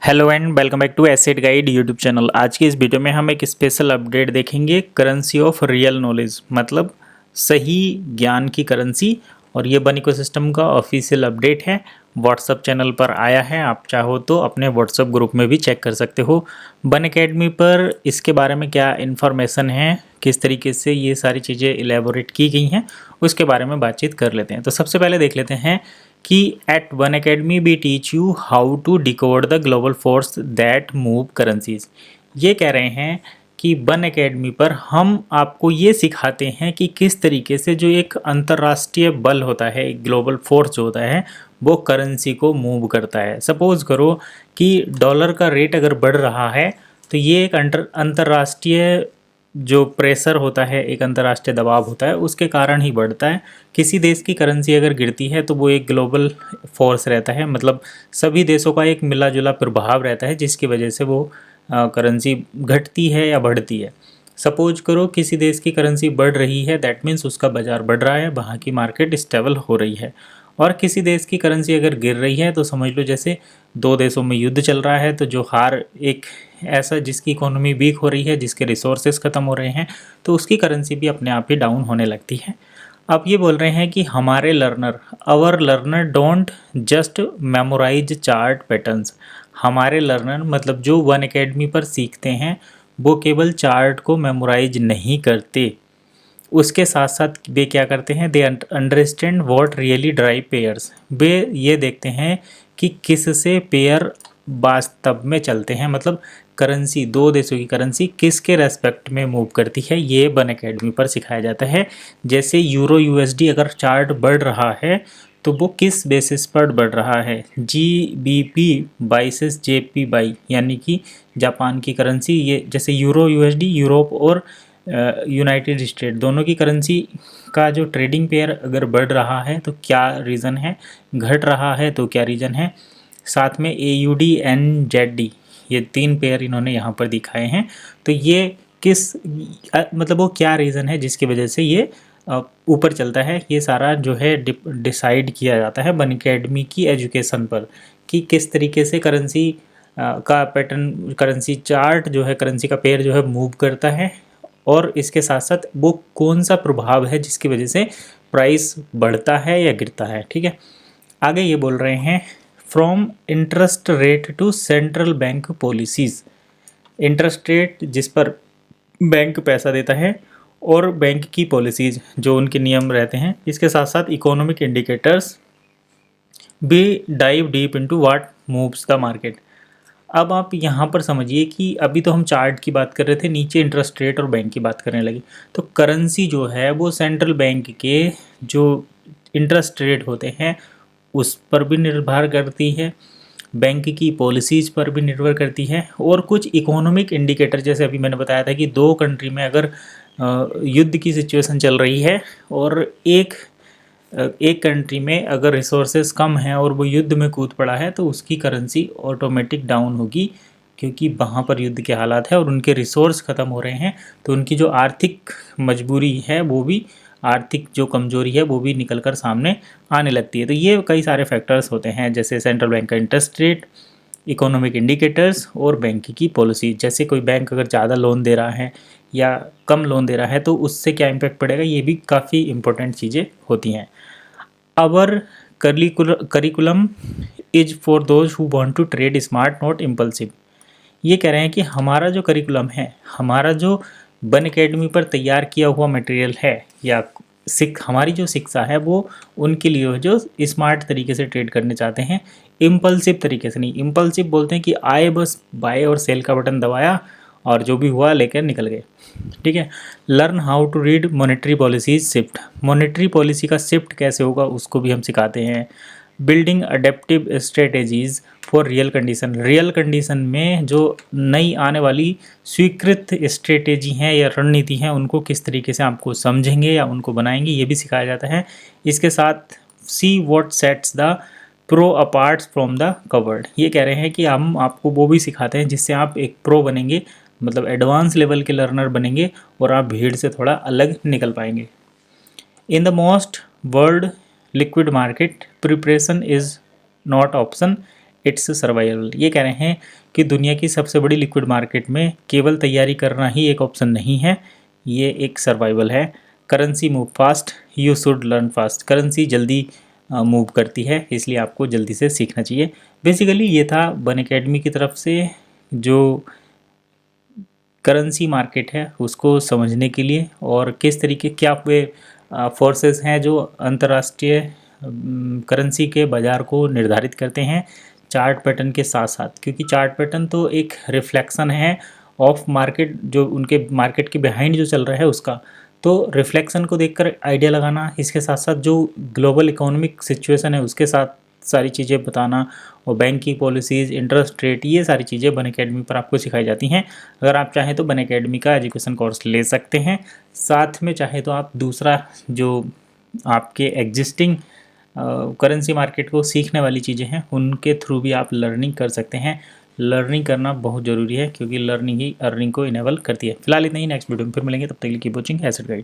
Hello and welcome back to Asset Guide YouTube channel. आज की इस वीडियो में हम एक स्पेशल अपडेट देखेंगे करेंसी ऑफ रियल नॉलेज, मतलब सही ज्ञान की करेंसी। और ये बन इकोसिस्टम का ऑफिशियल अपडेट है, व्हाट्सअप चैनल पर आया है। आप चाहो तो अपने व्हाट्सअप ग्रुप में भी चेक कर सकते हो। बन अकेडमी पर इसके बारे में क्या इन्फॉर्मेशन है, किस तरीके से ये सारी चीज़ें इलेबोरेट की गई हैं, उसके बारे में बातचीत कर लेते हैं। तो सबसे पहले देख लेते हैं कि at one academy we teach you how to decode the global forces that move currencies. ये कह रहे हैं कि वन अकेडमी पर हम आपको ये सिखाते हैं कि किस तरीके से जो एक अंतर्राष्ट्रीय बल होता है, एक ग्लोबल फोर्स जो होता है, वो करेंसी को मूव करता है। सपोज करो कि डॉलर का रेट अगर बढ़ रहा है तो ये एक अंतर्राष्ट्रीय जो प्रेशर होता है, एक अंतर्राष्ट्रीय दबाव होता है, उसके कारण ही बढ़ता है। किसी देश की करेंसी अगर गिरती है तो वो एक ग्लोबल फोर्स रहता है, मतलब सभी देशों का एक मिला जुला प्रभाव रहता है, जिसकी वजह से वो करेंसी घटती है या बढ़ती है। सपोज करो किसी देश की करेंसी बढ़ रही है, दैट मीन्स उसका बाजार बढ़ रहा है, वहाँ की मार्केट स्टेबल हो रही है। और किसी देश की करेंसी अगर गिर रही है तो समझ लो जैसे दो देशों में युद्ध चल रहा है, तो जो हार एक ऐसा जिसकी इकोनॉमी वीक हो रही है, जिसके रिसोर्सेज ख़त्म हो रहे हैं, तो उसकी करेंसी भी अपने आप ही डाउन होने लगती है। अब ये बोल रहे हैं कि हमारे learner, our learner don't just memorise chart patterns. हमारे लर्नर मतलब जो वन अकेडमी पर सीखते हैं वो केवल चार्ट को मेमोराइज नहीं करते, उसके साथ साथ वे क्या करते हैं, they understand what really drive payers. वे ये देखते हैं कि किससे पेयर वास्तव में चलते हैं, मतलब करेंसी, दो देशों की करेंसी किसके रेस्पेक्ट में मूव करती है, ये वन अकेडमी पर सिखाया जाता है। जैसे यूरो यूएसडी अगर चार्ट बढ़ रहा है तो वो किस बेसिस पर बढ़ रहा है, GBP बाइसेस JP बाई, यानी कि जापान की करेंसी। ये जैसे यूरो यूएसडी यूरोप और यूनाइटेड स्टेट दोनों की करेंसी का जो ट्रेडिंग पेयर अगर बढ़ रहा है तो क्या रीज़न है, घट रहा है तो क्या रीज़न है। साथ में AUD NZD, ये तीन पेयर इन्होंने यहाँ पर दिखाए हैं। तो ये किस मतलब वो क्या रीज़न है जिसकी वजह से ये ऊपर चलता है, ये सारा जो है डिसाइड किया जाता है वन अकेडमी की एजुकेशन पर, कि किस तरीके से करेंसी का पैटर्न, करेंसी चार्ट जो है, करेंसी का पेयर जो है मूव करता है, और इसके साथ साथ वो कौन सा प्रभाव है जिसकी वजह से प्राइस बढ़ता है या गिरता है। ठीक है, आगे ये बोल रहे हैं from interest rate to central bank policies. Interest rate जिस पर बैंक पैसा देता है, और बैंक की पॉलिसीज़ जो उनके नियम रहते हैं, इसके साथ साथ इकोनॉमिक इंडिकेटर्स भी dive deep into what moves the market. अब आप यहाँ पर समझिए कि अभी तो हम चार्ट की बात कर रहे थे, नीचे इंटरेस्ट रेट और बैंक की बात करने लगे। तो करेंसी जो है वो सेंट्रल बैंक के जो इंटरेस्ट रेट होते हैं उस पर भी निर्भर करती है, बैंक की पॉलिसीज़ पर भी निर्भर करती है, और कुछ इकोनॉमिक इंडिकेटर, जैसे अभी मैंने बताया था कि दो कंट्री में अगर युद्ध की सिचुएशन चल रही है और एक कंट्री में अगर रिसोर्सेज कम हैं और वो युद्ध में कूद पड़ा है, तो उसकी करेंसी ऑटोमेटिक डाउन होगी, क्योंकि वहाँ पर युद्ध के हालात है और उनके रिसोर्स ख़त्म हो रहे हैं। तो उनकी जो आर्थिक मजबूरी है, वो भी आर्थिक जो कमजोरी है वो भी निकल कर सामने आने लगती है। तो ये कई सारे फैक्टर्स होते हैं, जैसे सेंट्रल बैंक का इंटरेस्ट रेट, इकोनॉमिक इंडिकेटर्स और बैंक की पॉलिसी। जैसे कोई बैंक अगर ज़्यादा लोन दे रहा है या कम लोन दे रहा है तो उससे क्या इम्पैक्ट पड़ेगा, ये भी काफ़ी इंपॉर्टेंट चीज़ें होती हैं। Our curriculum is for those who want to trade smart not impulsive. ये कह रहे हैं कि हमारा जो करिकुलम है, हमारा जो वन अकेडमी पर तैयार किया हुआ मटेरियल है, या हमारी जो शिक्षा है, वो उनके लिए हो जो स्मार्ट तरीके से ट्रेड करने चाहते हैं, इम्पल्सिव तरीके से नहीं। इम्पल्सिव बोलते हैं कि आए बस बाय और सेल का बटन दबाया और जो भी हुआ लेकर निकल गए। ठीक है, learn how to read monetary policies shift. Monetary policy का शिफ्ट कैसे होगा उसको भी हम सिखाते हैं। Building adaptive strategies for real condition. Real condition में जो नई आने वाली स्वीकृत स्ट्रेटेजी हैं या रणनीति हैं, उनको किस तरीके से आपको समझेंगे या उनको बनाएंगे, ये भी सिखाया जाता है। इसके साथ see what sets the pro apart from the covered. ये कह रहे हैं कि हम आपको वो भी सिखाते हैं जिससे आप एक प्रो बनेंगे, मतलब एडवांस लेवल के लर्नर बनेंगे और आप भीड़ से थोड़ा अलग निकल पाएंगे। In the most world liquid market preparation is not option, it's survival. ये कह रहे हैं कि दुनिया की सबसे बड़ी लिक्विड मार्केट में केवल तैयारी करना ही एक ऑप्शन नहीं है, ये एक सर्वाइवल है। Currency move fast, you should learn fast. Currency जल्दी मूव करती है, इसलिए आपको जल्दी से सीखना चाहिए। बेसिकली ये था बन अकेडमी की तरफ से जो करेंसी मार्केट है उसको समझने के लिए, और किस तरीके क्या वे फोर्सेस हैं जो अंतर्राष्ट्रीय करेंसी के बाज़ार को निर्धारित करते हैं चार्ट पैटर्न के साथ साथ। क्योंकि चार्ट पैटर्न तो एक रिफ्लेक्शन है ऑफ मार्केट, जो उनके मार्केट के बिहाइंड जो चल रहा है उसका। तो रिफ्लेक्शन को देखकर आइडिया लगाना, इसके साथ साथ जो ग्लोबल इकोनॉमिक सिचुएशन है उसके साथ सारी चीज़ें बताना, और बैंक की पॉलिसीज़, इंटरेस्ट रेट, ये सारी चीज़ें बन अकेडमी पर आपको सिखाई जाती हैं। अगर आप चाहें तो बन अकेडमी का एजुकेशन कोर्स ले सकते हैं। साथ में चाहे तो आप दूसरा जो आपके एग्जिस्टिंग करेंसी मार्केट को सीखने वाली चीज़ें हैं उनके थ्रू भी आप लर्निंग कर सकते हैं। लर्निंग करना बहुत ज़रूरी है, क्योंकि लर्निंग ही अर्निंग को इनेबल करती है। फिलहाल इतना ही, नेक्स्ट वीडियो में फिर मिलेंगे, तब तक के लिए कीप वॉचिंग एसेट गाइड।